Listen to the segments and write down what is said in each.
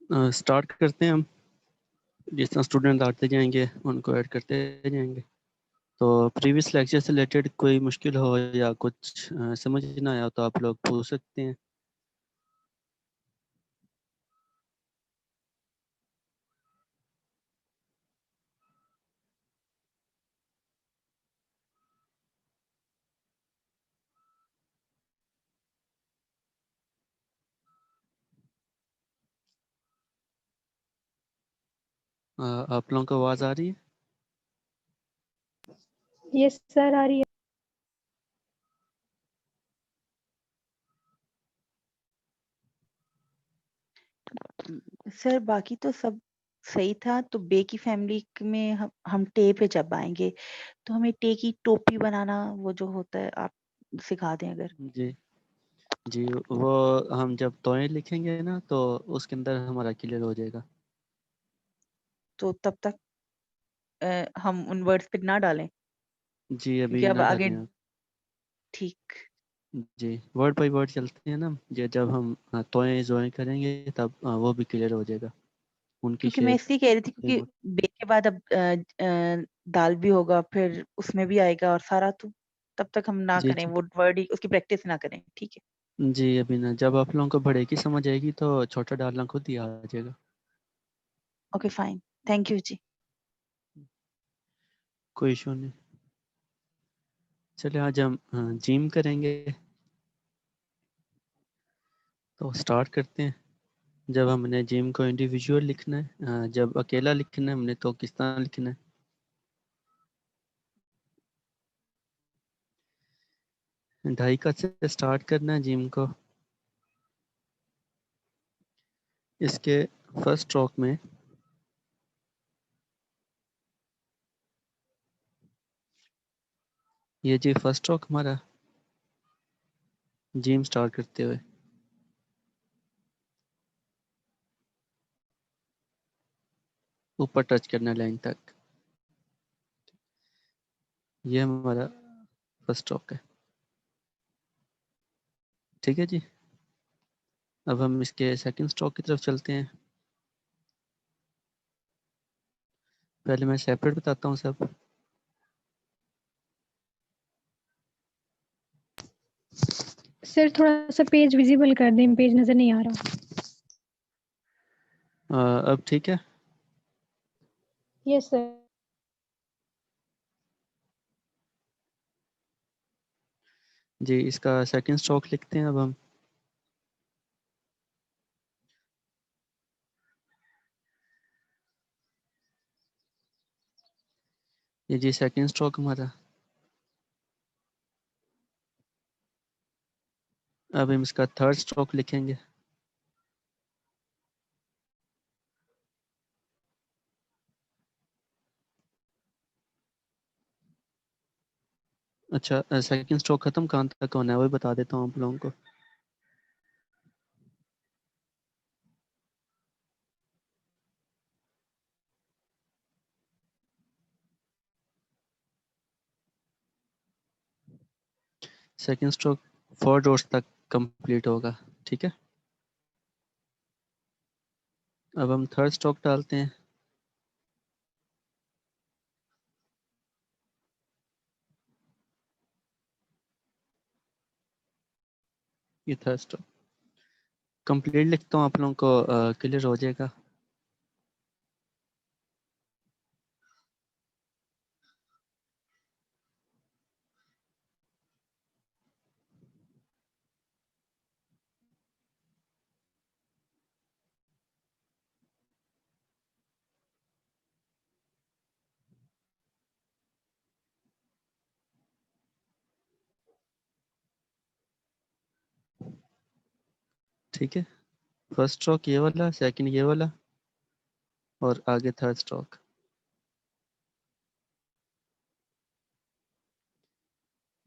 Start करते हैं हम। जिस तरह स्टूडेंट आते जाएंगे उनको ऐड करते जाएंगे। तो प्रीवियस लेक्चर से रिलेटेड कोई मुश्किल हो या कुछ समझ ना आया हो तो आप लोग पूछ सकते हैं। आप लोगों को आवाज़ आ रही है? यस सर, आ रही है। सर बाकी तो सब सही था। तो बे की फैमिली में हम टे पे जब आएंगे तो हमें टे की टोपी बनाना वो जो होता है आप सिखा दें अगर। जी जी, वो हम जब तोय लिखेंगे ना तो उसके अंदर हमारा क्लियर हो जाएगा। तो तब तक हम उन वर्ड्स पे ना डालें जी क्योंकि अभी अब ना आगे। डालें आप। ठीक। जी वर्ड बाय वर्ड चलते हैं ना। जब हम तोय जोए करेंगे तब वो भी क्लियर हो जाएगा उनकी क्योंकि मैं शेप। इसलिए कह रही थी क्योंकि बे के बाद अब दाल भी होगा फिर उसमें भी आएगा और सारा तो तब तक हम ना जी करें जी वो वर्ड ही उसकी प्रैक्टिस ना करें। ठीक है। जी अभी ना, जब आप लोगों को बड़े की समझ आएगी तो छोटा डालना खुद ही आ जाएगा। Okay fine. थैंक यू जी। कोई इशू नहीं। चलिए आज हम जिम करेंगे तो स्टार्ट करते हैं। जब हमने जिम को इंडिविजुअल लिखना है, जब अकेला लिखना है हमने तो किस तरह लिखना है। ढाई का से स्टार्ट करना है जिम को। इसके फर्स्ट स्ट्रोक में ये जी फर्स्ट स्ट्रोक हमारा जिम स्टार्ट करते हुए ऊपर टच करना है लाइन तक। ये हमारा फर्स्ट स्ट्रोक है। ठीक है जी। अब हम इसके सेकंड स्ट्रोक की तरफ चलते हैं। पहले मैं सेपरेट बताता हूँ सब। सर थोड़ा सा पेज विजिबल कर दें, पेज नजर नहीं आ रहा। अब ठीक है। Yes sir. जी इसका सेकंड स्ट्रोक लिखते हैं अब हम। ये जी सेकंड स्ट्रोक हमारा। अब हम इसका थर्ड स्ट्रोक लिखेंगे। अच्छा सेकंड स्ट्रोक खत्म कहाँ तक होना है वही बता देता हूँ आप लोगों को। सेकंड स्ट्रोक 4 डॉट्स तक कंप्लीट होगा। ठीक है। अब हम थर्ड स्ट्रोक डालते हैं। ये थर्ड स्ट्रोक कंप्लीट लिखता हूँ आप लोगों को क्लियर हो जाएगा। ठीक है। फर्स्ट स्ट्रोक ये वाला, सेकंड ये वाला और आगे थर्ड स्ट्रोक।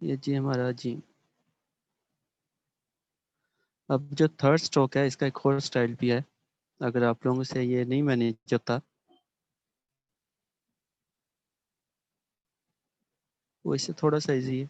ये जी हमारा जी। अब जो थर्ड स्ट्रोक है इसका एक और स्टाइल भी है। अगर आप लोगों से ये नहीं मैनेज होता वो इससे थोड़ा सा इजी है।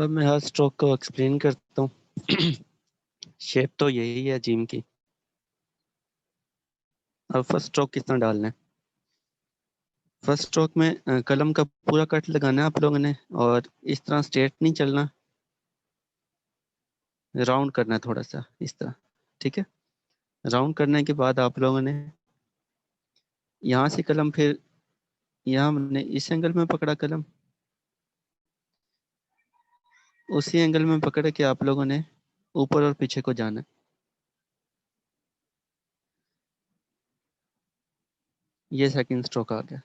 अब मैं हर स्ट्रोक को एक्सप्लेन करता हूँ। शेप तो यही है जिम की। अब फर्स्ट स्ट्रोक कितना डालना है? फर्स्ट स्ट्रोक में कलम का पूरा कट लगाना है आप लोगों ने, और इस तरह स्ट्रेट नहीं चलना, राउंड करना है थोड़ा सा इस तरह। ठीक है, राउंड करने के बाद आप लोगों ने यहाँ से कलम, फिर यहाँ हमने इस एंगल में पकड़ा कलम, उसी एंगल में पकड़ के आप लोगों ने ऊपर और पीछे को जाना है। ये सेकंड स्ट्रोक आ गया।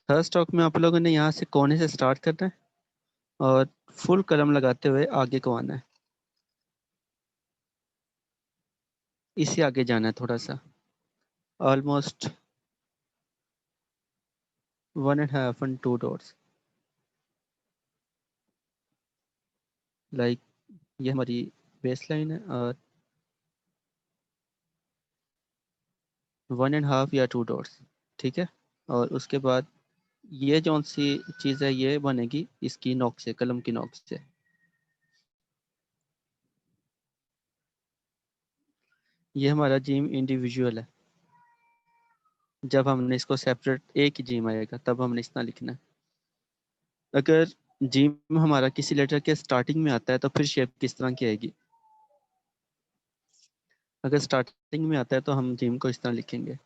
थर्ड स्ट्रोक में आप लोगों ने यहाँ से कोने से स्टार्ट करना है और फुल कलम लगाते हुए आगे को आना है, इससे आगे जाना है थोड़ा सा, ऑलमोस्ट 1.5 and 2 dots। लाइक ये हमारी बेस लाइन है, और 1.5 या 2 dots। ठीक है, और उसके बाद ये जो सी चीज़ है ये बनेगी इसकी नोक से, कलम की नोक से। ये हमारा जिम इंडिविजुअल है। जब हमने इसको सेपरेट एक ही जिम आएगा तब हमने इतना लिखना है। अगर जिम हमारा किसी लेटर के स्टार्टिंग में आता है तो फिर शेप किस तरह की आएगी? अगर स्टार्टिंग में आता है तो हम जिम को इस तरह लिखेंगे।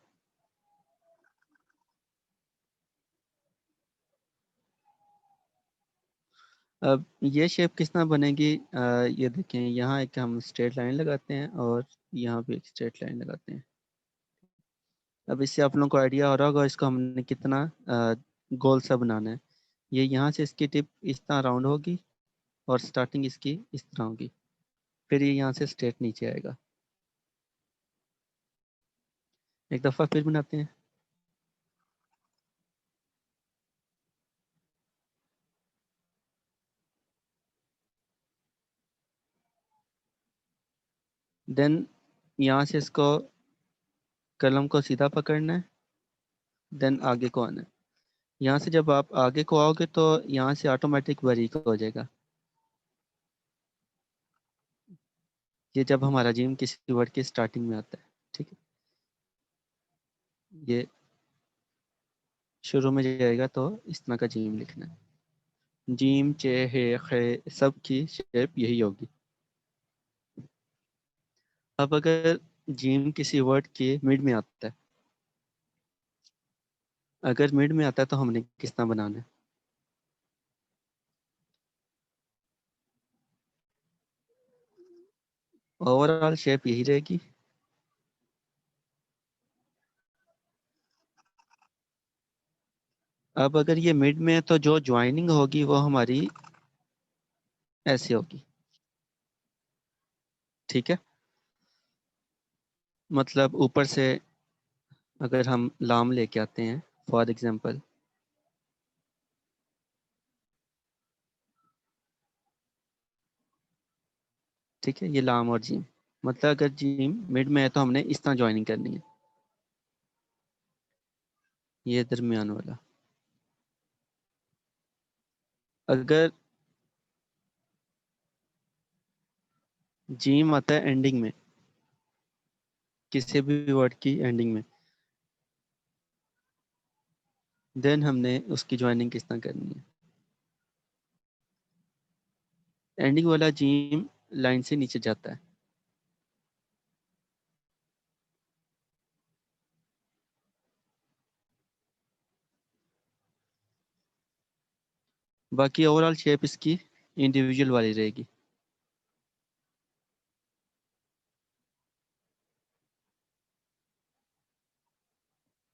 अब ये शेप किस तरह बनेगी? ये देखें, यहाँ एक हम स्ट्रेट लाइन लगाते हैं और यहाँ भी एक स्ट्रेट लाइन लगाते हैं। अब इससे आप लोगों को आइडिया हो रहा होगा इसको हमने कितना गोल सा बनाना है। ये यहाँ से इसकी टिप इस तरह राउंड होगी और स्टार्टिंग इसकी इस तरह होगी, फिर ये यहाँ से स्ट्रेट नीचे आएगा। एक दफ़ा फिर बनाते हैं। देन यहाँ से इसको कलम को सीधा पकड़ना है, देन आगे को आना है। यहाँ से जब आप आगे को आओगे तो यहाँ से ऑटोमेटिक बारीक हो जाएगा। ये जब हमारा जिम किसी वर्ड की स्टार्टिंग में आता है। ठीक है, ये शुरू में जाएगा तो इस तरह का जिम लिखना है। जिम, चे, हे, खे, सब की शेप यही होगी। अब अगर जिम किसी वर्ड के मिड में आता है, अगर मिड में आता है तो हमने किस तरह बनाना है? ओवरऑल शेप यही रहेगी। अब अगर ये मिड में है तो जो ज्वाइनिंग होगी वो हमारी ऐसे होगी। ठीक है, मतलब ऊपर से अगर हम लाम लेके आते हैं फॉर एग्जांपल, ठीक है, ये लाम और जीम, मतलब अगर जीम मिड में है तो हमने इस तरह ज्वाइनिंग करनी है, ये दरमियान वाला। अगर जीम आता है एंडिंग में, किसी भी वर्ड की एंडिंग में, देन हमने उसकी ज्वाइनिंग किस तरह करनी है? एंडिंग वाला जीम लाइन से नीचे जाता है। बाकी ओवरऑल शेप इसकी इंडिविजुअल वाली रहेगी।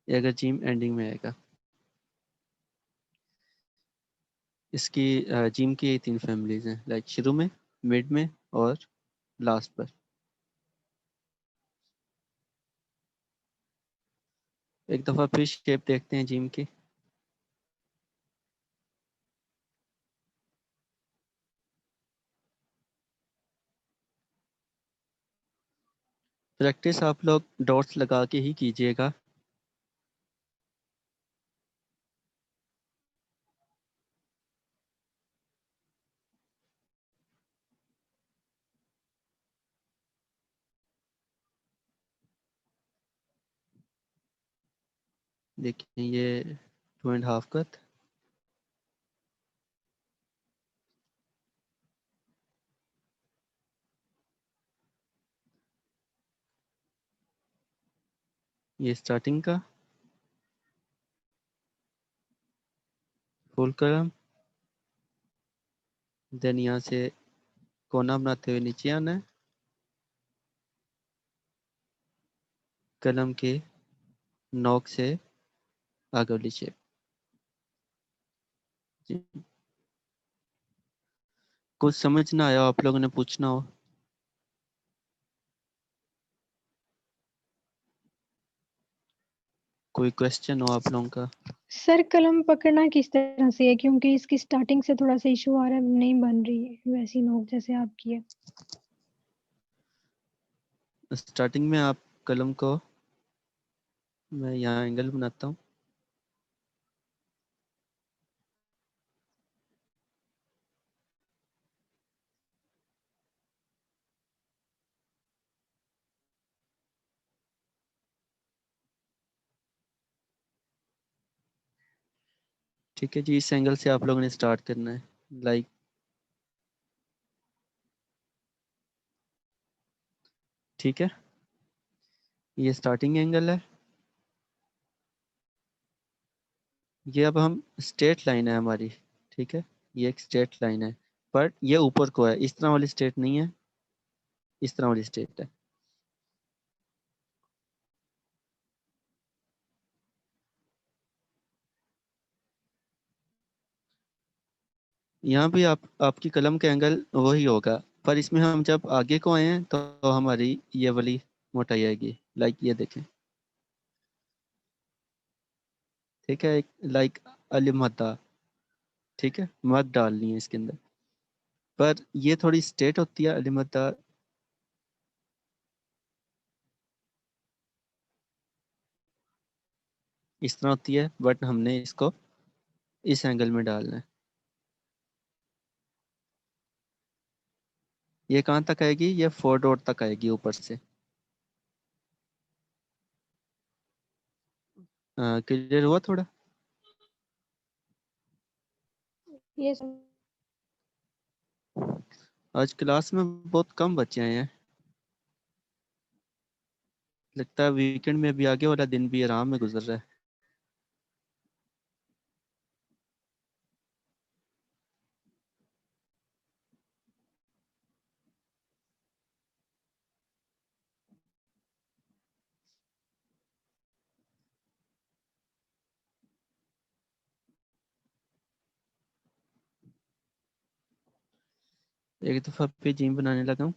ये अगर जिम एंडिंग में आएगा। इसकी जिम की ये 3 फैमिलीज हैं, लाइक शुरू में, मिड में और लास्ट पर। एक दफ़ा फिर शेप देखते हैं जिम की। प्रैक्टिस आप लोग डॉट्स लगा के ही कीजिएगा। देखिए ये 2.5 का था। ये स्टार्टिंग का फुल कलम, देन यहाँ से कोना बनाते हुए नीचे आना है, कलम के नोक से आगे वाली शेप। कुछ समझ ना आया आप लोगों ने पूछना हो। कोई क्वेश्चन हो आप लोगों का? सर कलम पकड़ना किस तरह से है, क्योंकि इसकी स्टार्टिंग से थोड़ा सा इशू आ रहा है, नहीं बन रही है वैसी नोक जैसे आप किए। स्टार्टिंग में आप कलम को, मैं यहाँ एंगल बनाता हूँ, ठीक है जी। इस एंगल से आप लोगों ने स्टार्ट करना है, लाइक ठीक है। ये स्टार्टिंग एंगल है। ये अब हम स्ट्रेट लाइन है हमारी, ठीक है। ये एक स्ट्रेट लाइन है, पर ये ऊपर को है, इस तरह वाली स्ट्रेट नहीं है, इस तरह वाली स्ट्रेट है। यहाँ भी आपकी कलम का एंगल वही होगा, पर इसमें हम जब आगे को आए हैं तो हमारी ये वाली मोटाई आएगी, लाइक ये देखें, ठीक है। एक लाइक अलिमता, ठीक है, मत डालनी है इसके अंदर, पर ये थोड़ी स्ट्रेट होती है अलिमता। इस तरह होती है, बट हमने इसको इस एंगल में डालना है। ये कहाँ तक आएगी? ये 4 डॉट तक आएगी ऊपर से। क्लियर हुआ थोड़ा? ये आज क्लास में बहुत कम बच्चे आए हैं, लगता है वीकेंड में भी आगे वाला दिन भी आराम में गुजर रहा है। एक दफा पे जिम बनाने लगा हूँ।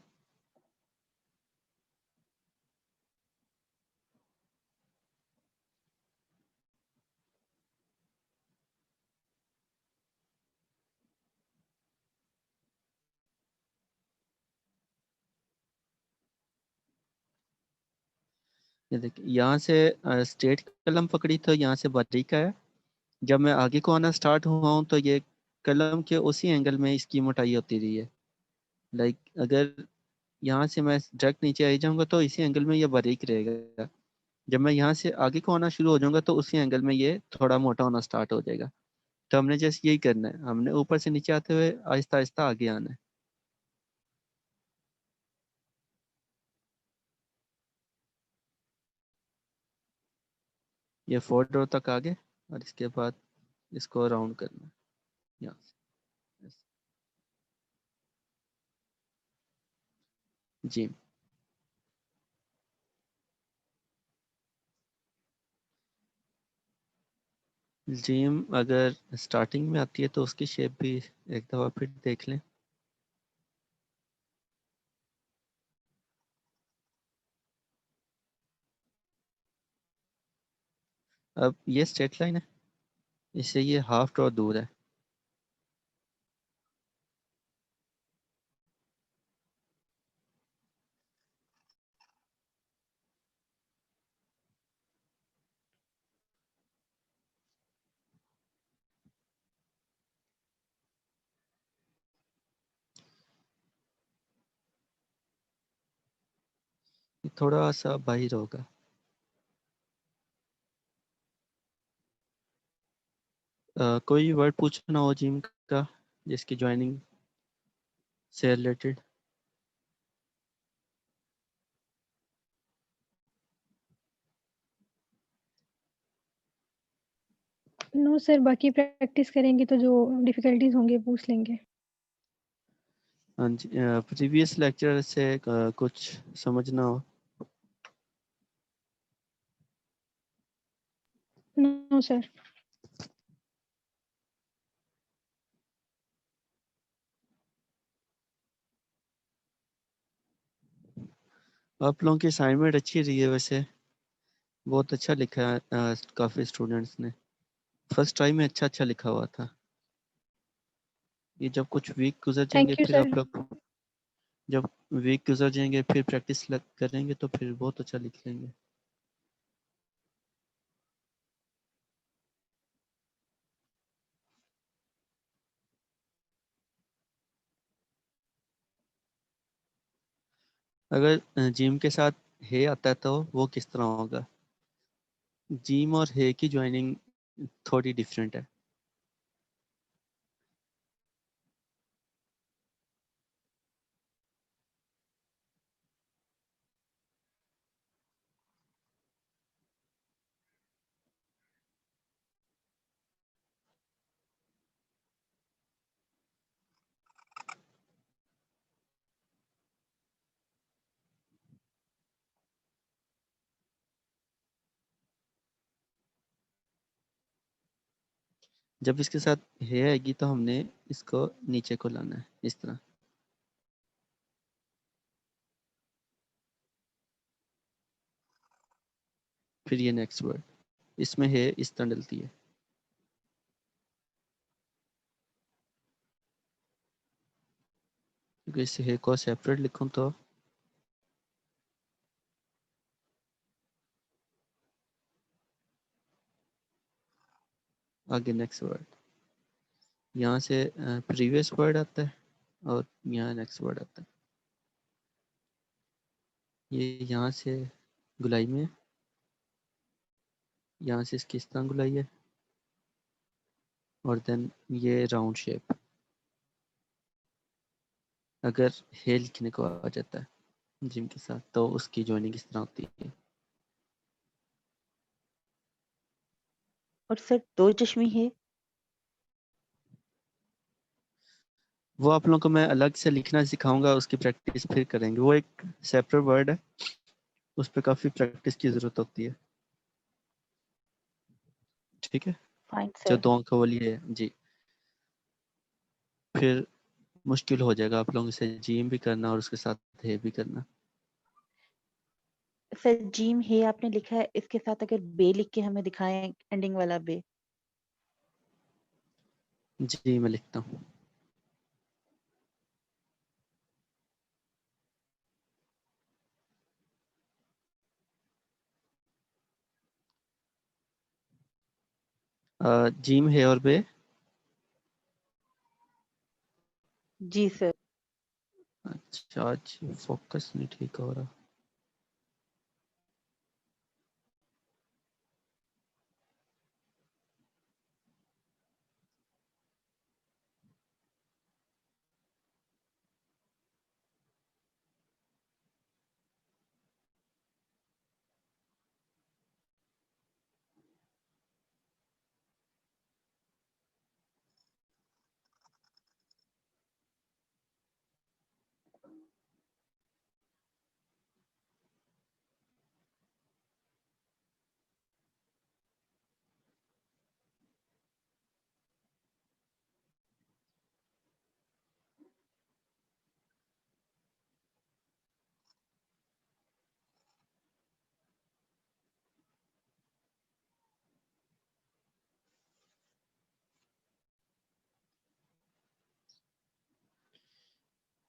ये देखिए, यहाँ से स्ट्रेट कलम पकड़ी तो यहाँ से बारीक आया। जब मैं आगे को आना स्टार्ट हुआ हूँ तो ये कलम के उसी एंगल में इसकी मोटाई होती रही है। लाइक अगर यहाँ से मैं डायरेक्ट नीचे आ जाऊंगा तो इसी एंगल में ये बारीक रहेगा। जब मैं यहाँ से आगे को आना शुरू हो जाऊंगा तो उसी एंगल में ये थोड़ा मोटा होना स्टार्ट हो जाएगा। तो हमने जैसे यही करना है, हमने ऊपर से नीचे आते हुए आहिस्ता आहिस्ता आगे आना है। ये 4 डॉट तक आगे, और इसके बाद इसको राउंड करना है यहाँ से। जी। जिम अगर स्टार्टिंग में आती है तो उसकी शेप भी एक दफ़ा फिर देख लें। अब ये स्ट्रेट लाइन है, इससे ये हाफ डॉट दूर है। ये थोड़ा सा बाहर होगा। कोई वर्ड पूछना हो जिम का जिसकी ज्वाइनिंग से रिलेटेड? नो सर, बाकी प्रैक्टिस करेंगे तो जो डिफिकल्टीज होंगे पूछ लेंगे। हाँ जी, प्रीवियस लेक्चर से कुछ समझना हो? No sir. आप लोगों की असाइनमेंट अच्छी रही है वैसे, बहुत अच्छा लिखा है काफ़ी स्टूडेंट्स ने। फर्स्ट टाइम में अच्छा अच्छा लिखा हुआ था। ये जब कुछ वीक गुजर जाएंगे थैंक यू फिर सर। आप लोग, जब वीक गुजर जाएंगे फिर प्रैक्टिस करेंगे तो फिर बहुत अच्छा लिख लेंगे। अगर जिम के साथ है आता है तो वो किस तरह होगा? जिम और है की ज्वाइनिंग थोड़ी डिफरेंट है। जब इसके साथ है आएगी तो हमने इसको नीचे को लाना है इस तरह। फिर ये नेक्स्ट वर्ड, इसमें है इस तरह डलती है। क्योंकि इस है को सेपरेट लिखूं तो आगे नेक्स्ट वर्ड, यहाँ से प्रीवियस वर्ड आता है और यहाँ नेक्स्ट वर्ड आता है। ये यहाँ से गुलाई में, यहाँ से इसकी इस तरह गुलाई है और देन ये राउंड शेप। अगर है लिखने को आ जाता है जिम के साथ तो उसकी ज्वाइनिंग किस तरह होती है? और सर 2 चश्मे है। वो आप लोगों को मैं अलग से लिखना सिखाऊंगा, उसकी प्रैक्टिस फिर करेंगे। वो एक सेपरेट वर्ड है, उस पर काफ़ी प्रैक्टिस की ज़रूरत होती है। ठीक है, फाइन जो सर। 2 अंक वाली है जी। फिर मुश्किल हो जाएगा आप लोगों से जिम भी करना और उसके साथ है भी करना। सर जिम है आपने लिखा है, इसके साथ अगर बे लिख के हमें दिखाएं, एंडिंग वाला बे। जी मैं लिखता हूँ। जिम है और बे। जी सर। अच्छा, आज फोकस नहीं ठीक हो रहा।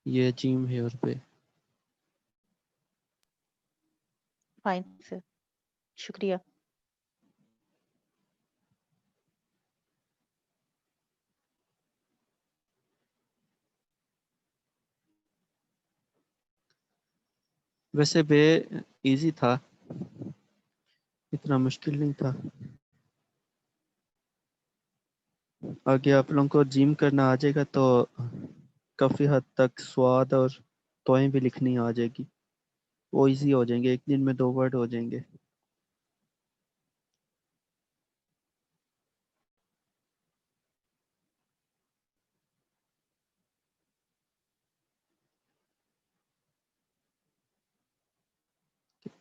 ये जिम है और बे। फाइन सर, शुक्रिया। वैसे बे इजी था, इतना मुश्किल नहीं था। आगे आप लोगों को जिम करना आ जाएगा तो काफ़ी हद तक स्वाद और तोएं भी लिखनी आ जाएगी, वो इजी हो जाएंगे, एक दिन में 2 वर्ड हो जाएंगे।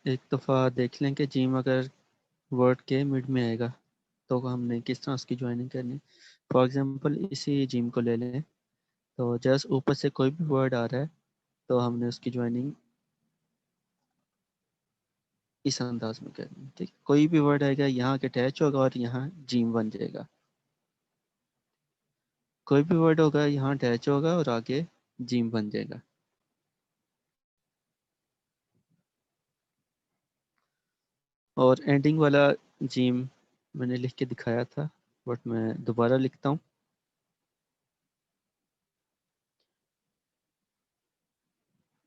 एक दफ़ा देख लें कि जिम अगर वर्ड के मिड में आएगा तो हमने किस तरह उसकी ज्वाइनिंग करनी। फॉर एग्जांपल इसी जिम को ले लें, तो जस्ट ऊपर से कोई भी वर्ड आ रहा है तो हमने उसकी ज्वाइनिंग इस अंदाज में करनी है। ठीक, कोई भी वर्ड आएगा यहाँ के अटैच होगा और यहाँ जिम बन जाएगा, कोई भी वर्ड होगा यहाँ अटैच होगा और आगे जिम बन जाएगा। और एंडिंग वाला जिम मैंने लिख के दिखाया था, बट मैं दोबारा लिखता हूँ।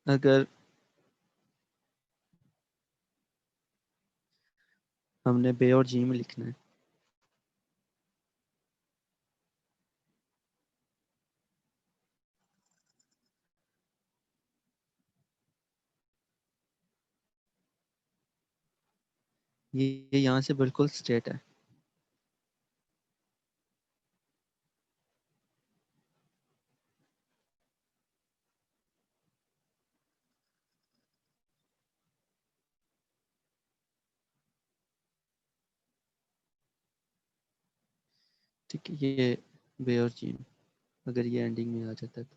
अगर हमने बे और जिम लिखना है, ये यहाँ से बिल्कुल स्ट्रेट है। ठीक है, ये बे और जिम अगर ये एंडिंग में आ जाता है तो।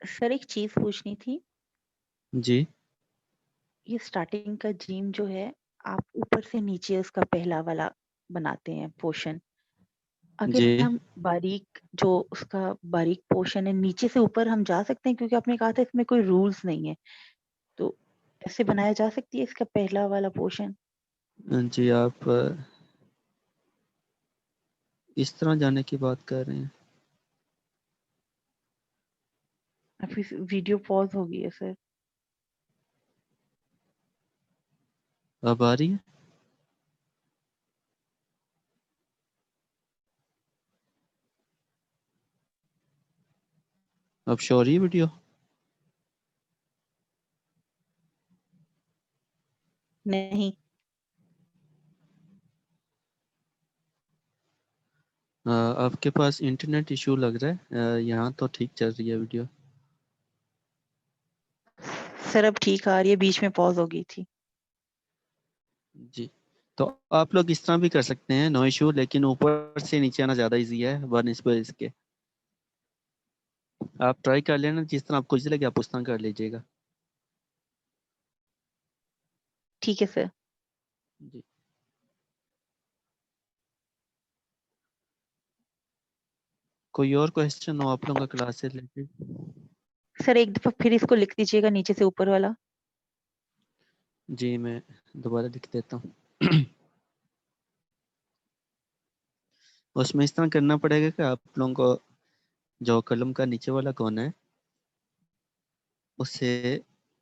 सर एक चीज पूछनी थी, जी ये स्टार्टिंग का जिम जो है आप ऊपर से नीचे उसका पहला वाला बनाते हैं पोर्शन, अगर जी हम बारीक जो उसका बारीक पोर्शन है नीचे से ऊपर हम जा सकते हैं, क्योंकि आपने कहा था इसमें कोई रूल्स नहीं है, तो ऐसे बनाया जा सकती है इसका पहला वाला पोर्शन? जी, आप इस तरह जाने की बात कर रहे हैं। फिर वीडियो पॉज हो गई है सर। अब आ रही है? अब शो हो रही है वीडियो? नहीं। आपके पास इंटरनेट इशू लग रहा है, यहाँ तो ठीक चल रही है वीडियो। सर अब ठीक आ रही है, बीच में पॉज हो गई थी। जी, तो आप लोग इस तरह भी कर सकते हैं, नो इशू, लेकिन ऊपर से नीचे आना ज़्यादा इजी है बनस्पत इसके। आप ट्राई कर लेना, जिस तरह आपको इजी लगे आप उस तरह कर लीजिएगा। ठीक है सर। जी, कोई और क्वेश्चन हो आप लोगों का क्लास से रिलेटेड? सर एक दफा फिर इसको लिख दीजिएगा नीचे से ऊपर वाला। जी, मैं दोबारा लिख देता हूँ। उसमें इस तरह करना पड़ेगा कि आप लोगों को जो कलम का नीचे वाला कोना है उससे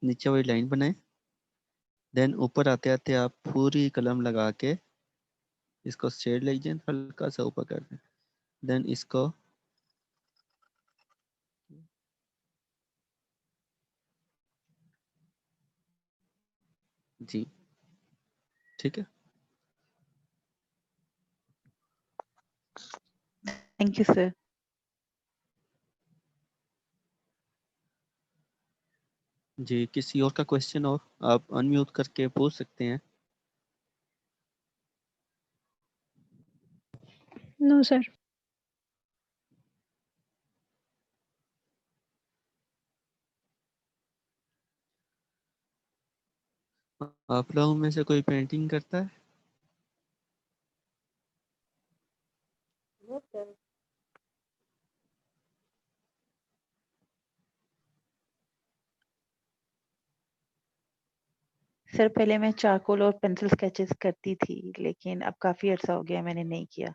नीचे वाली लाइन बनाए, देन ऊपर आते आते आप पूरी कलम लगा के इसको शेड लीजिए, हल्का सा ऊपर कर दें, देन इसको जी, ठीक है। Thank you sir. जी, किसी और का क्वेश्चन हो आप अनम्यूट करके पूछ सकते हैं। No sir. आप लोगों में से कोई पेंटिंग करता है? सर पहले मैं चारकोल और पेंसिल स्केचेस करती थी, लेकिन अब काफी अर्सा हो गया मैंने नहीं किया।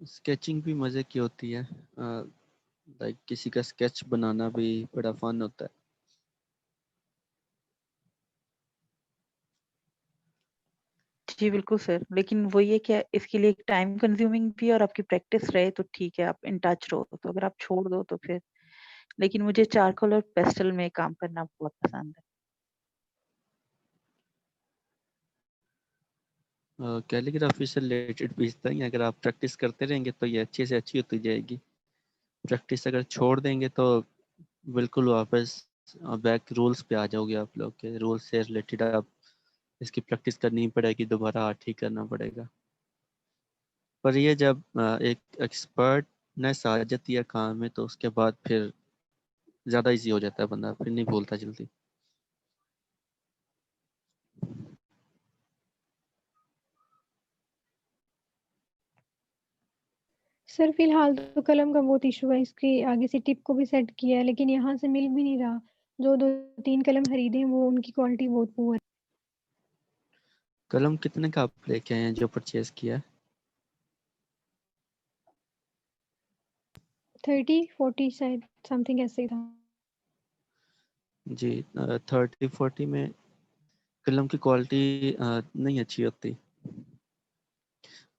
स्केचिंग भी मज़े की होती है, लाइक किसी का स्केच बनाना भी बड़ा फन होता है। जी बिल्कुल सर, लेकिन वो ये क्या इसके लिए एक टाइम कंज्यूमिंग भी और आपकी प्रैक्टिस रहे तो ठीक है, आप इन टच रहो। तो अगर आप छोड़ दो तो फिर, लेकिन मुझे चारकोल और पेस्टल में काम करना बहुत पसंद है। कैलीग्राफी से रिलेटेड भी इतना ही, अगर आप प्रैक्टिस करते रहेंगे तो ये अच्छे से अच्छी होती जाएगी। प्रैक्टिस अगर छोड़ देंगे तो बिल्कुल वापस बैक रूल्स पे आ जाओगे। आप लोग के रूल्स से रिलेटेड आप इसकी प्रैक्टिस करनी पड़ेगी, दोबारा ठीक करना पड़ेगा। पर ये जब एक एक्सपर्टनेस आ जाती है काम में तो उसके बाद फिर ज़्यादा इजी हो जाता है, बंदा फिर नहीं भूलता जल्दी। सर फिलहाल तो कलम का बहुत इशू है, इसकी आगे से टिप को भी सेट किया है लेकिन यहाँ से मिल भी नहीं रहा। जो 2-3 कलम खरीदे हैं वो उनकी क्वालिटी बहुत पुअर है। कलम कितने का आप लेके आए हैं जो परचेज किया है? 30-40 शायद समथिंग ऐसे था। जी 30-40 में कलम की क्वालिटी नहीं अच्छी होती।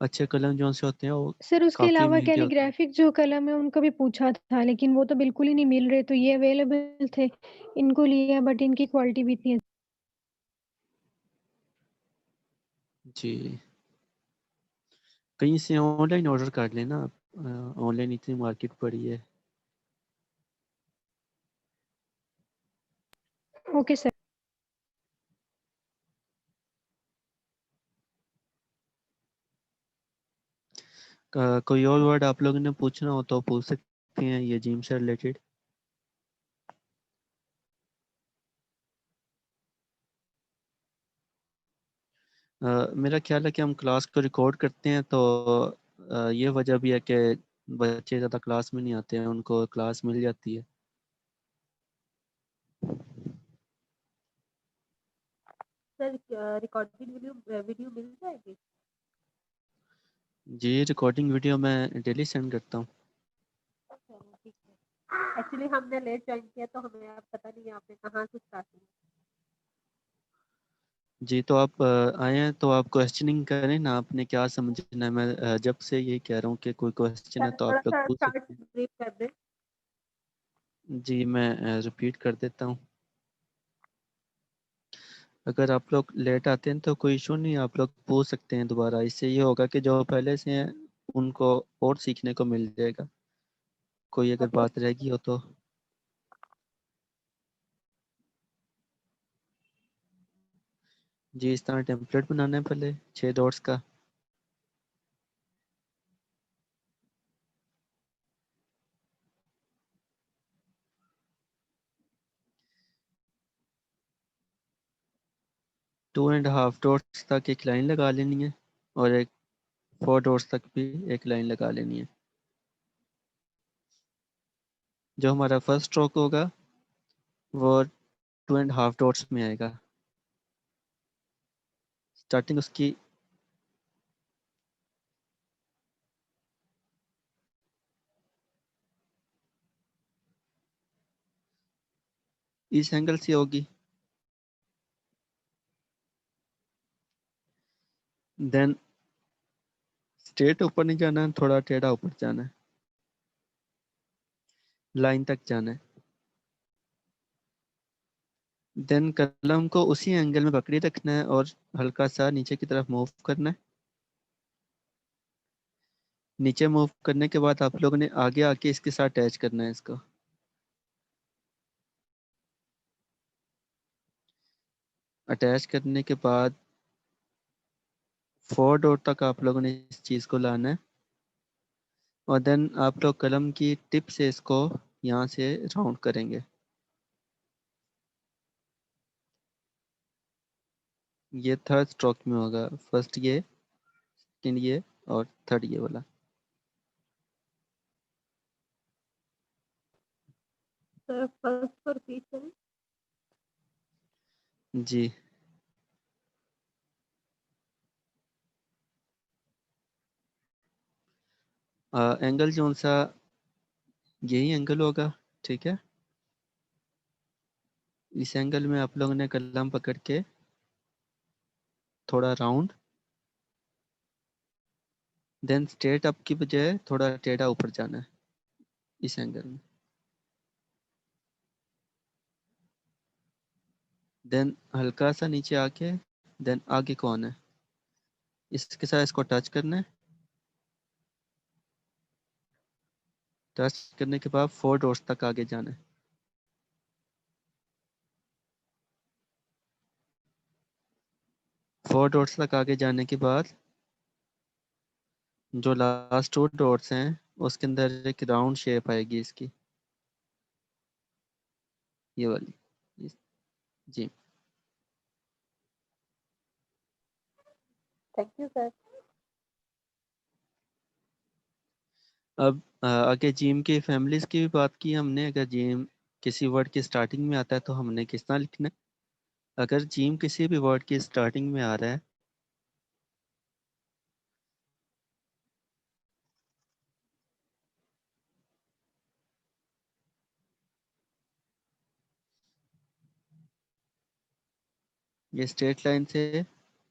अच्छे कलम जो से होते हैं वो सर उसके काफ़ी अलावा महंगे होते हैं। कैलीग्राफिक जो कलम है उनका भी पूछा था लेकिन वो तो बिल्कुल ही नहीं मिल रहे, तो ये अवेलेबल थे, इनको लिया बट इनकी क्वालिटी भी इतनी जी कहीं से ऑनलाइन ऑर्डर कर लेना आप, ऑनलाइन इतनी मार्केट पड़ी है। Okay sir. कोई और वर्ड आप लोगों ने पूछना हो तो पूछ सकते हैं ये जिम से रिलेटेड। मेरा ख्याल है कि हम क्लास को रिकॉर्ड करते हैं तो ये वजह भी है कि बच्चे ज़्यादा क्लास में नहीं आते हैं, उनको क्लास मिल जाती है। सर रिकॉर्डेड वीडियो वीडियो मिल जाएगी? जी रिकॉर्डिंग वीडियो मैं डेली सेंड करता हूँ। चलो ठीक है। एक्चुअली हमने लेट ज्वाइन किया तो हमें अब पता नहीं है आपने कहाँ से स्टार्ट किया। जी तो आप आए हैं तो आप क्वेश्चनिंग करें ना, आपने क्या समझना है। मैं जब से यही कह रहा हूँ कि कोई क्वेश्चन है सर तो थोड़ा आप लोग सा पूछ स्टार्ट सकते हैं। ब्रीफ कर दें। जी मैं रिपीट कर देता हूँ। अगर आप लोग लेट आते हैं तो कोई इशू नहीं, आप लोग पूछ सकते हैं दोबारा। इससे ये होगा कि जो पहले से हैं उनको और सीखने को मिल जाएगा, कोई अगर ओके। बात रहेगी हो तो। जी इस तरह टेम्पलेट बनाना है पहले 6 डॉट्स का। टू एंड हाफ डॉट्स तक एक लाइन लगा लेनी है और एक 4 डॉट्स तक भी एक लाइन लगा लेनी है। जो हमारा फर्स्ट स्ट्रोक होगा वो 2.5 डॉट्स में आएगा। स्टार्टिंग उसकी इस एंगल से होगी, देन स्ट्रेट ऊपर नहीं जाना है, थोड़ा टेढ़ा ऊपर जाना है, लाइन तक जाना है। देन कलम को उसी एंगल में पकड़ी रखना है और हल्का सा नीचे की तरफ मूव करना है। नीचे मूव करने के बाद आप लोगों ने आगे आके इसके साथ अटैच करना है इसको। अटैच करने के बाद 4 डॉट तक आप लोगों ने इस चीज़ को लाना है और देन आप लोग कलम की टिप से इसको यहाँ से राउंड करेंगे। ये थर्ड स्ट्रोक में होगा, फर्स्ट ये, सेकंड ये और थर्ड ये वाला। सर फर्स्ट पर रिपीट करें। जी एंगल जो सा यही एंगल होगा, ठीक है। इस एंगल में आप लोगों ने कलम पकड़ के थोड़ा राउंड, देन स्ट्रेट अप की बजाय थोड़ा टेढ़ा ऊपर जाना है इस एंगल में। देन हल्का सा नीचे आके देन आगे कौन है, इसके साथ इसको टच करना है। टच करने के बाद 4 डॉट्स तक आगे जाना है। फोर डॉट्स तक आगे जाने के बाद जो लास्ट 2 डॉट्स हैं उसके अंदर एक राउंड शेप आएगी इसकी, ये वाली। जी थैंक यू सर। अब आगे जीम की फैमिलीज की भी बात की हमने। अगर जीम किसी वर्ड की स्टार्टिंग में आता है तो हमने किस तरह लिखना है। अगर जीम किसी भी वर्ड की स्टार्टिंग में आ रहा है ये स्ट्रेट लाइन से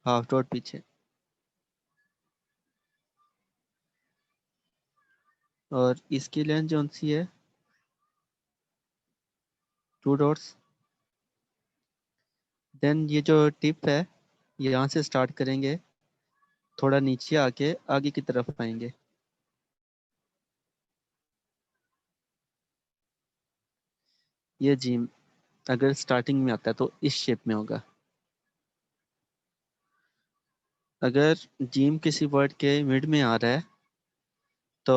हाफ डॉट पीछे, और इसकी लेंथ जो सी है 2 डॉट्स। देन ये जो टिप है यहाँ से स्टार्ट करेंगे, थोड़ा नीचे आके आगे की तरफ आएंगे। ये जीम अगर स्टार्टिंग में आता है तो इस शेप में होगा। अगर जीम किसी वर्ड के मिड में आ रहा है तो